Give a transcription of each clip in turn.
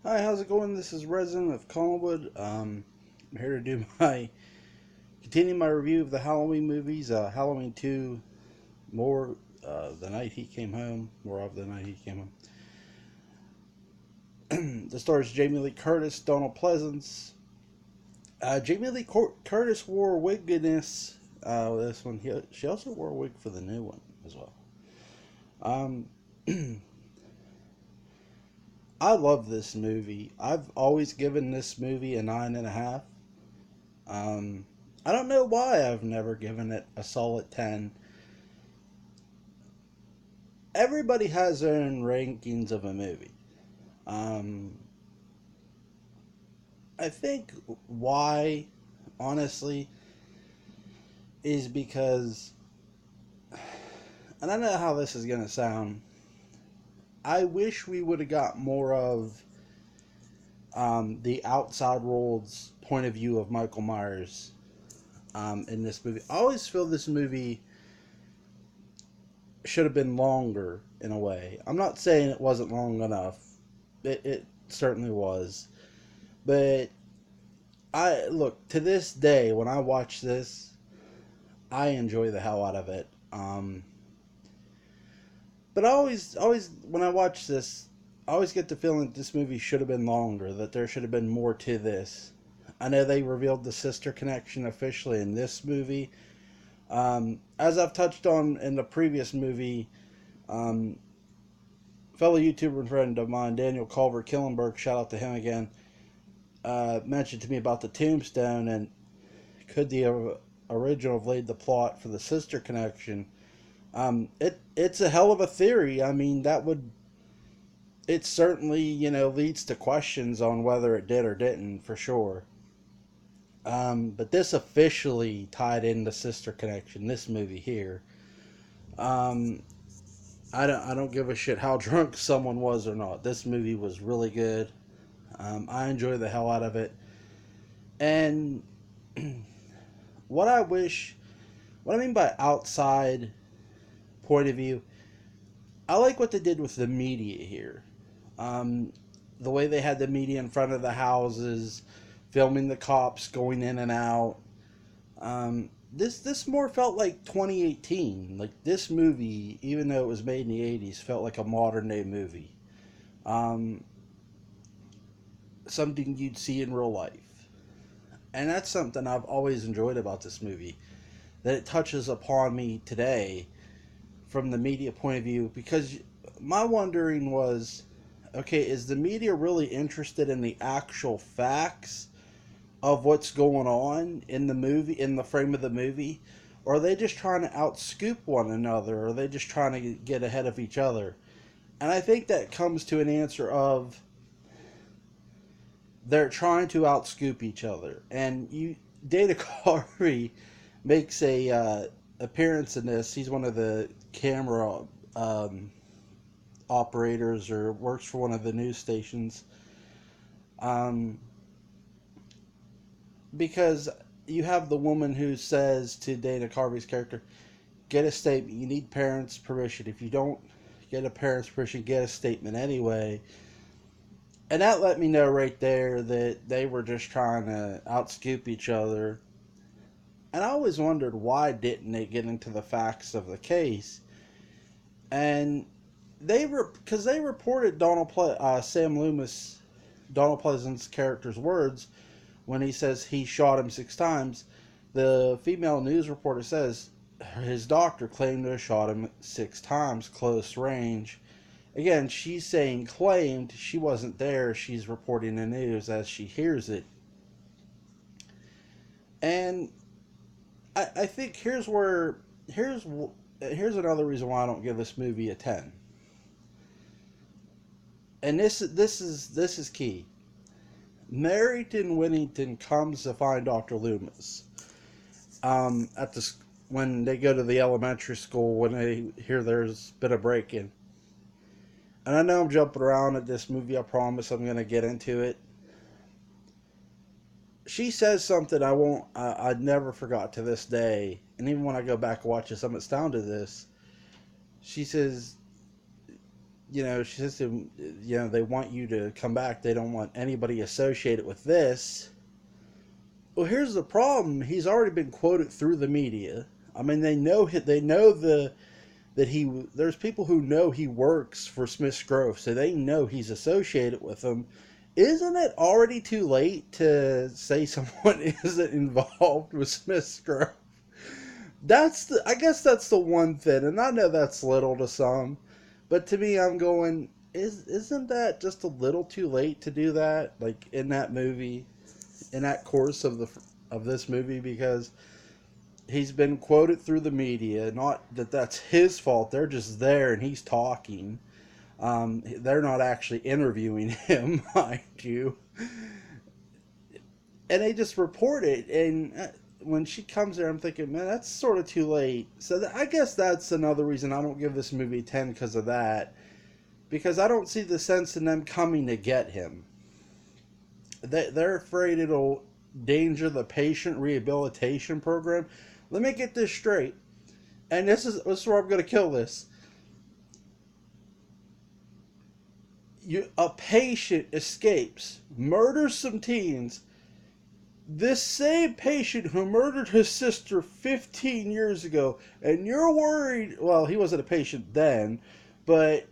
Hi, how's it going? This is Resin of Collingwood. I'm here to do my continue my review of the Halloween movies. Halloween 2, more the night he came home, more of the night he came home. The stars Jamie Lee Curtis, Donald Pleasance. Jamie Lee Curtis wore a wig in this one. She also wore a wig for the new one as well. Um, I love this movie. I've always given this movie a 9.5. Um, I don't know why I've never given it a solid 10. Everybody has their own rankings of a movie. Um, I think why, honestly, is because, and I know how this is going to sound, I wish we would have got more of the outside world's point of view of Michael Myers in this movie. I always feel this movie should have been longer in a way. I'm not saying it wasn't long enough. It certainly was. But I look to this day when I watch this, I enjoy the hell out of it. But always when I watch this, I always get the feeling that this movie should have been longer. That there should have been more to this. I know they revealed the sister connection officially in this movie. As I've touched on in the previous movie, um, fellow YouTuber and friend of mine, Daniel Culver Killenberg, shout out to him again, mentioned to me about the tombstone and could the original have laid the plot for the sister connection. It's a hell of a theory. I mean, that would it certainly leads to questions on whether it did or didn't for sure. But this officially tied in the sister connection. This movie here. Um, I don't give a shit how drunk someone was or not. This movie was really good. I enjoy the hell out of it. And what I wish, what I mean by outside point of view, I like what they did with the media here. Um, the way they had the media in front of the houses, filming the cops going in and out. This more felt like 2018. Like this movie, even though it was made in the 80s, felt like a modern day movie. Um, Something you'd see in real life. And that's something I've always enjoyed about this movie. That it touches upon me today from the media point of view. Because my wondering was, okay, is the media really interested in the actual facts of what's going on in the movie, in the frame of the movie? Or are they just trying to outscoop one another? Or are they just trying to get ahead of each other? And I think that comes to an answer of they're trying to outscoop each other. And Dana Carvey makes a appearance in this. He's one of the camera um, operators or works for one of the news stations. Um, because you have the woman who says to Dana Carvey's character, "Get a statement. You need parents' permission. If you don't get a parent's permission, get a statement anyway." And that let me know right there that they were just trying to outscoop each other. And I always wondered why didn't they get into the facts of the case? And because they reported Sam Loomis, Donald Pleasant's character's words when he says he shot him 6 times. The female news reporter says his doctor claimed to have shot him 6 times, close range. Again, she's saying claimed. She wasn't there. She's reporting the news as she hears it. And I think here's another reason why I don't give this movie a 10. And this is key. Merrington Whittington comes to find Dr. Loomis at the when they go to the elementary school when they hear there's been a break in. And I know I'm jumping around at this movie. I promise I'm going to get into it. She says something I never forgot to this day. And even when I go back and watch this, I'm astounded to this. She says, she says to him, they want you to come back. They don't want anybody associated with this. Well, here's the problem. He's already been quoted through the media. I mean, there's people who know he works for Smith's Grove, so they know he's associated with them. Isn't it already too late to say someone isn't involved with Smith's Grove? I guess that's the one thing, and I know that's little to some, but to me, I'm going, isn't that just a little too late to do that? Like in that movie, in that course of this movie, because he's been quoted through the media. Not that that's his fault. They're just there and he's talking. They're not actually interviewing him, mind you. And they just report it. And when she comes there, I'm thinking, man, that's sort of too late. So I guess that's another reason I don't give this movie a 10 because of that. Because I don't see the sense in them coming to get him. They're afraid it'll endanger the patient rehabilitation program. Let me get this straight. And this is where I'm going to kill this. A patient escapes, murders some teens. This same patient who murdered his sister 15 years ago, and you're worried. Well, he wasn't a patient then, but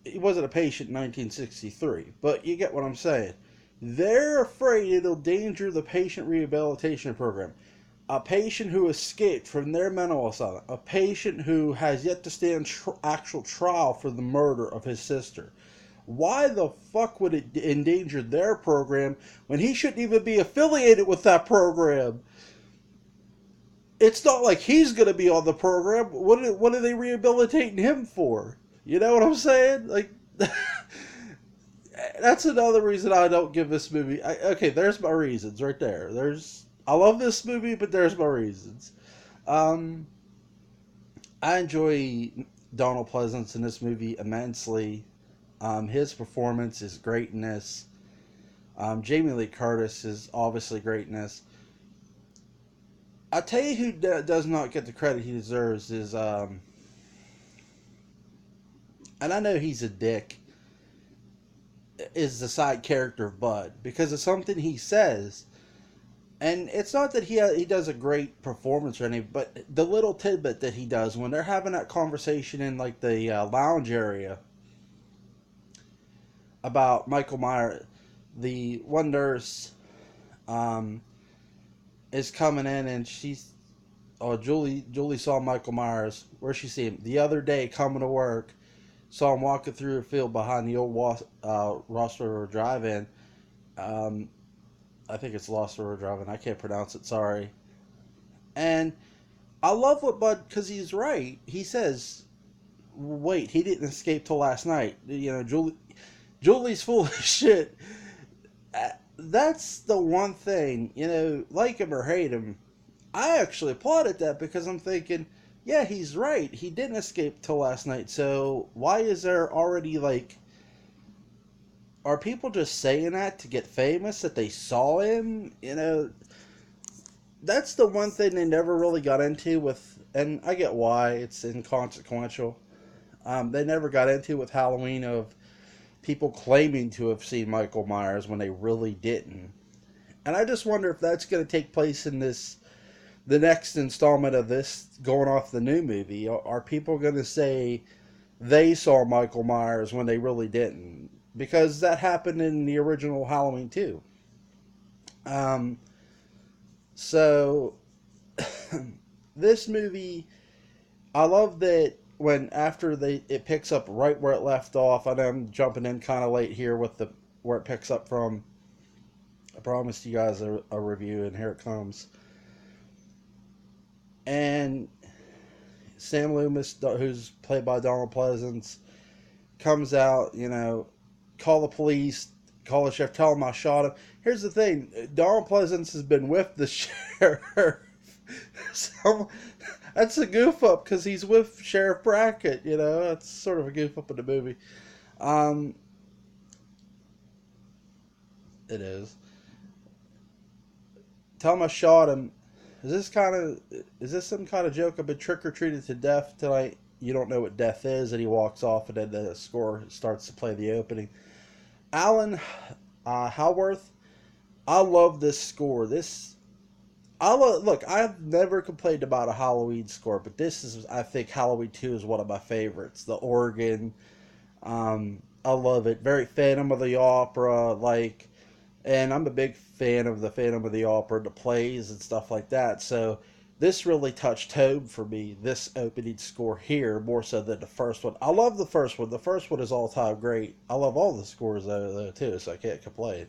he wasn't a patient in 1963. But you get what I'm saying. They're afraid it'll endanger the patient rehabilitation program. A patient who escaped from their mental asylum. A patient who has yet to stand actual trial for the murder of his sister. Why the fuck would it endanger their program when he shouldn't even be affiliated with that program? It's not like he's going to be on the program. What are they rehabilitating him for? You know what I'm saying? Like, that's another reason I don't give this movie. Okay, there's my reasons right there. I love this movie, but there's my reasons. I enjoy Donald Pleasence in this movie immensely. His performance is greatness. Jamie Lee Curtis is obviously greatness. I'll tell you who does not get the credit he deserves is, and I know he's a dick, is the side character of Bud, because of something he says. And it's not that he does a great performance or anything, but the little tidbit that he does when they're having that conversation in like the lounge area about Michael Myers, the one nurse is coming in and Julie saw Michael Myers. Where'd she see him? The other day coming to work, saw him walking through a field behind the old Ross River Drive-In. I think it's Lost River Drive-In. I can't pronounce it, sorry. And I love what Bud, because he's right. He says, wait, he didn't escape till last night. Julie's full of shit. That's the one thing, like him or hate him, I actually applauded that because I'm thinking, yeah, he's right. He didn't escape till last night. So why is there already are people just saying that to get famous that they saw him? That's the one thing they never really got into with, and I get why, it's inconsequential. They never got into with Halloween of people claiming to have seen Michael Myers when they really didn't. And I just wonder if that's going to take place in the next installment of this going off the new movie. Are people going to say they saw Michael Myers when they really didn't? Because that happened in the original Halloween too. So this movie, I love that when after it picks up right where it left off. I know I'm jumping in kind of late here with where it picks up from. I promised you guys a review, and here it comes. And Sam Loomis, who's played by Donald Pleasence, comes out, call the police, call the sheriff, tell him I shot him. Here's the thing, Donald Pleasence has been with the sheriff. So that's a goof up because he's with Sheriff Brackett, that's sort of a goof up in the movie. It is. Tell him I shot him. Is this some kind of joke? I've been trick or treated to death tonight. you don't know what death is, and he walks off, and then the score starts to play the opening. Alan Howarth, I love this score. Look, I've never complained about a Halloween score, but this is, I think, Halloween 2 is one of my favorites. The organ, I love it. Very Phantom of the Opera, like, and I'm a big fan of the Phantom of the Opera, the plays and stuff like that. So this really touched home for me. This opening score here more so than the first one. I love the first one. The first one is all time great. I love all the scores though too, so I can't complain.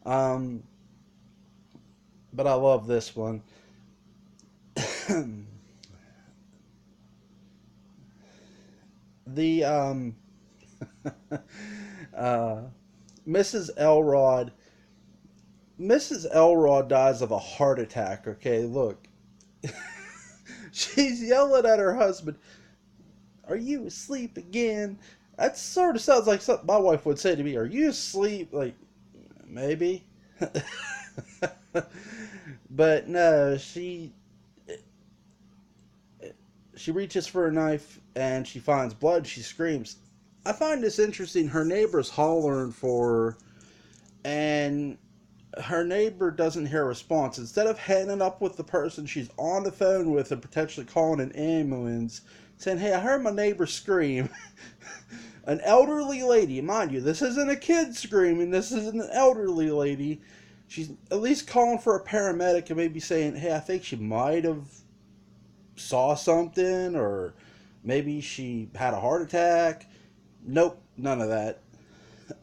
Um, but I love this one. the uh, Mrs. Elrod. Mrs. Elrod dies of a heart attack. Okay, look, she's yelling at her husband, "Are you asleep again?" That sort of sounds like something my wife would say to me. "Are you asleep?" Like, maybe. But no, she reaches for a knife and she finds blood. She screams. I find this interesting. Her neighbor's hollering for her, and her neighbor doesn't hear a response. Instead of hanging up with the person she's on the phone with and potentially calling an ambulance, saying, "Hey, I heard my neighbor scream." An elderly lady, mind you, this isn't a kid screaming, this is an elderly lady. She's at least calling for a paramedic and maybe saying, "Hey, I think she might have saw something, or maybe she had a heart attack." Nope, none of that.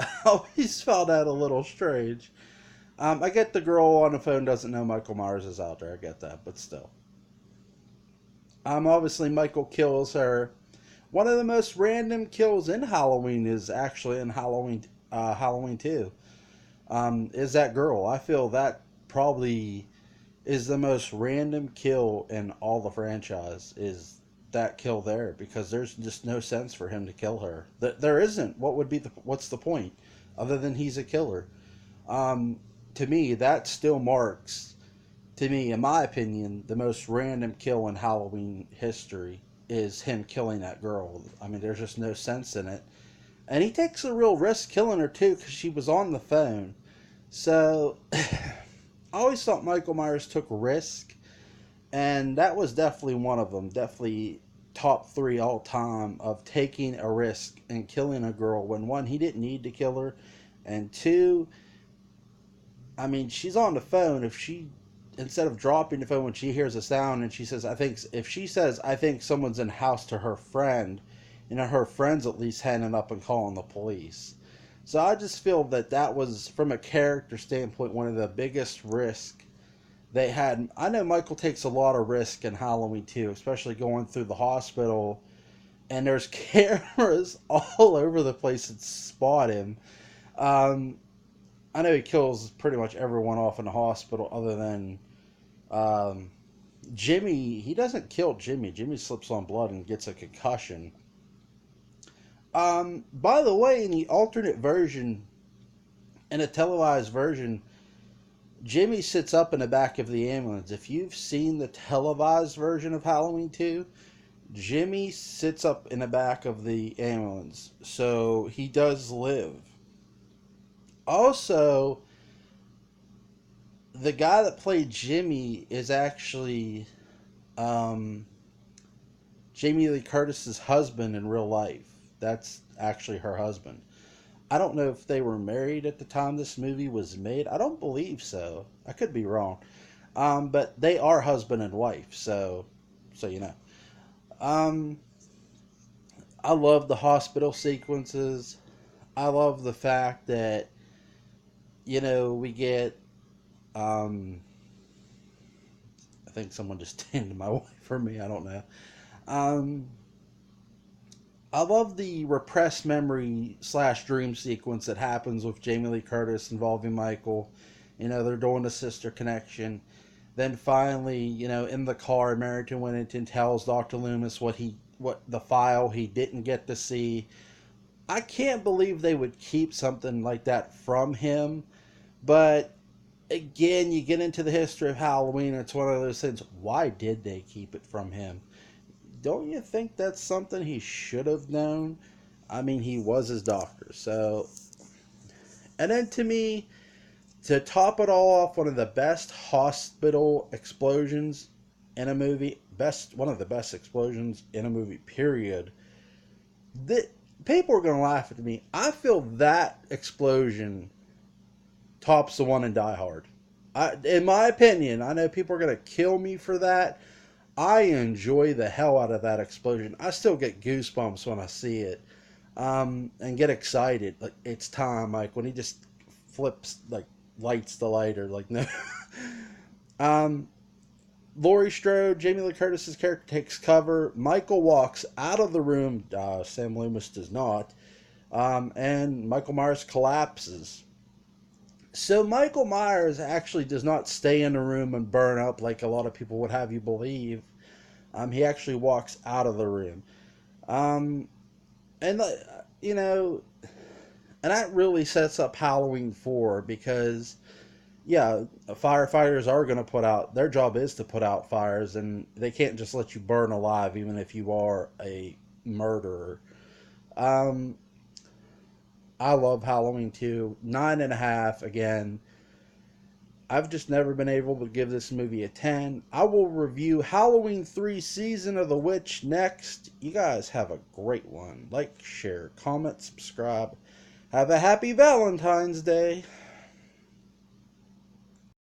I always found that a little strange. I get the girl on the phone doesn't know Michael Myers is out there. I get that, but still. Obviously, Michael kills her. One of the most random kills in Halloween is actually in Halloween 2. Is that girl. I feel that probably is the most random kill in all the franchise, is that kill there, because there's just no sense for him to kill her. There isn't. What's the point other than he's a killer? Um, to me, that still marks, to me, in my opinion, the most random kill in Halloween history is him killing that girl. I mean, there's just no sense in it. And he takes a real risk killing her, too, because she was on the phone. So, I always thought Michael Myers took risk, and that was definitely one of them. Definitely top three all time of taking a risk and killing a girl when, one, he didn't need to kill her, and two, I mean, she's on the phone. If she, instead of dropping the phone when she hears a sound and she says, if she says, "I think someone's in the house," to her friend, her friend's at least hanging up and calling the police. So I just feel that that was, from a character standpoint, one of the biggest risks they had. I know Michael takes a lot of risk in Halloween too, especially going through the hospital, and there's cameras all over the place that spot him. Um, I know he kills pretty much everyone off in the hospital other than um, Jimmy. He doesn't kill Jimmy. Jimmy slips on blood and gets a concussion. By the way, in the alternate version, in a televised version, Jimmy sits up in the back of the ambulance. If you've seen the televised version of Halloween 2, Jimmy sits up in the back of the ambulance. So he does live. Also, the guy that played Jimmy is actually um, Jamie Lee Curtis's husband in real life. That's actually her husband. I don't know if they were married at the time this movie was made. I don't believe so. I could be wrong. But they are husband and wife, so you know. Um, I love the hospital sequences. I love the fact that, we get um, I think someone just handed my wife for me. I don't know. Um, I love the repressed memory slash dream sequence that happens with Jamie Lee Curtis involving Michael. They're doing the sister connection. Then finally, in the car, Merrington Whittington tells Dr. Loomis what the file he didn't get to see. I can't believe they would keep something like that from him. But again, you get into the history of Halloween, and it's one of those things. Why did they keep it from him? don't you think that's something he should have known? I mean, he was his doctor. So, and then to me, to top it all off, one of the best hospital explosions in a movie, one of the best explosions in a movie, period. That people are gonna laugh at me. I feel that explosion tops the one in Die Hard. In my opinion, I know people are gonna kill me for that. I enjoy the hell out of that explosion. I still get goosebumps when I see it, and get excited. Like it's time. Like when he just flips, like lights the lighter. Like no. um, Laurie Strode, Jamie Lee Curtis's character takes cover. Michael walks out of the room. Sam Loomis does not, and Michael Myers collapses. So Michael Myers actually does not stay in the room and burn up like a lot of people would have you believe. He actually walks out of the room. Um, and you know, and that really sets up Halloween 4 because yeah, firefighters are going to put out, their job is to put out fires, and they can't just let you burn alive even if you are a murderer. Um, I love Halloween 2. 9.5 again. I've just never been able to give this movie a 10. I will review Halloween 3 Season of the Witch next. You guys have a great one. Like, share, comment, subscribe. Have a happy Valentine's Day.